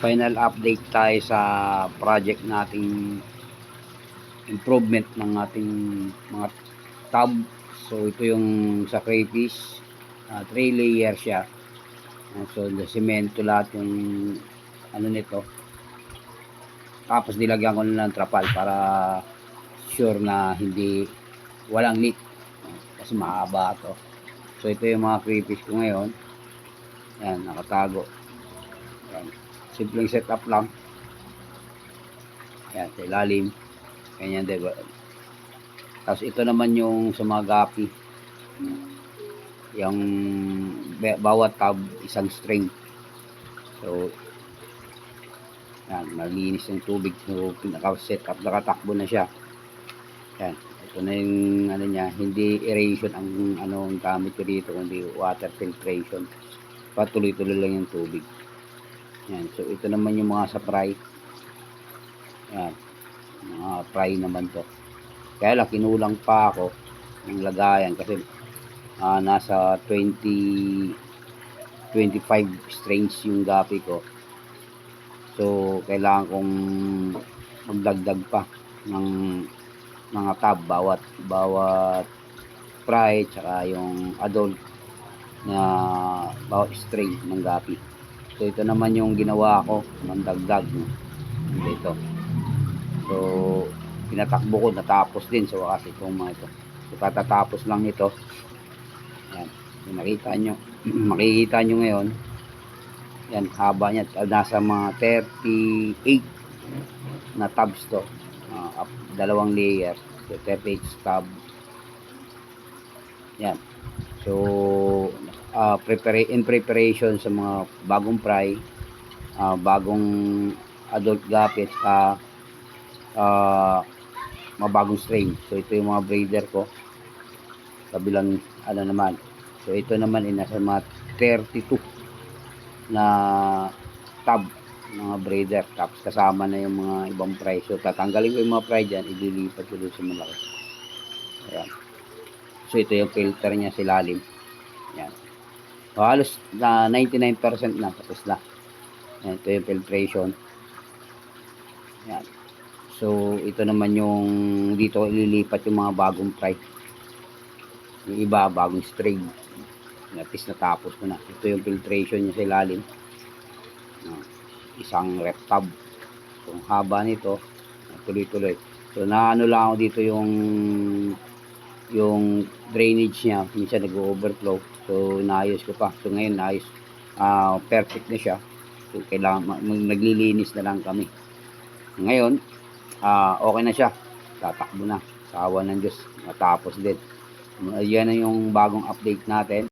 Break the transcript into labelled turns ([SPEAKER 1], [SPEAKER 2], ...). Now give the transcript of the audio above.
[SPEAKER 1] Final update tayo sa project nating improvement ng ating mga tub. So ito yung sa crayfish, 3 layer siya. So the semento lahat yung ano nito, tapos nilagyan ko na ng trapal para sure na hindi walang leak kasi mahaba to. So ito yung mga crayfish ko ngayon. Yan, nakatago. Yan. Simpleng setup lang. Yan, sa ilalim. Ganyan, diba? Tapos ito naman yung sa mga gapi. Yung bawat tab, isang string. So, yan, malinis yung tubig. So, pinaka-set up, nakatakbo na siya. Yan, ito na yung ano niya, hindi aeration ang ano ang gamit ko dito, kundi water filtration. Patuloy-tuloy lang yung tubig. Yan, so ito naman yung mga sa fry. Yan, mga fry naman to. Kaya lang kinulang pa ako ng lagayan kasi nasa 25 strains yung gapi ko. So kailangan kong magdagdag pa ng mga tab bawat fry tsaka yung adult na bawat strain ng gapi. So ito naman yung ginawa ko ng dagdag dito. So pinatakbo ko, natapos din sa wakas itong mga ito. So katatapos lang ito. Yan, so, nakita nyo makikita nyo ngayon yan, haba niya nasa mga 38 na tabs to, dalawang layer. So 38 tab. Yan, so in preparation sa mga bagong fry, bagong adult gapit, mga bagong strain. So ito yung mga breeder ko kabilang ano naman. So ito naman ay nasa mga 32 na tab, mga breeder, tapos kasama na yung mga ibang fry. So tatanggalin ko yung mga fry dyan, ililipat ko doon sa malaki. Ayan. So ito yung filter niya sa ilalim. Ayan. So, halos na 99% na tapos na. Ayan, ito yung filtration. Ayan. So ito naman yung dito ililipat yung mga bagong fry. Yung iba bagong strain. At least natapos ko na. Ito yung filtration niya sa ilalim. Isang rep tab. So haba nito, tuloy-tuloy. So naano lang ako dito yung drainage niya, minsan nag-overflow. So naayos ko pa. So ngayon naayos, perfect na siya. So kailangan naglilinis na lang kami. Ngayon okay na siya, tatakbo na sa awa ng Diyos, natapos din. Yan na yung bagong update natin.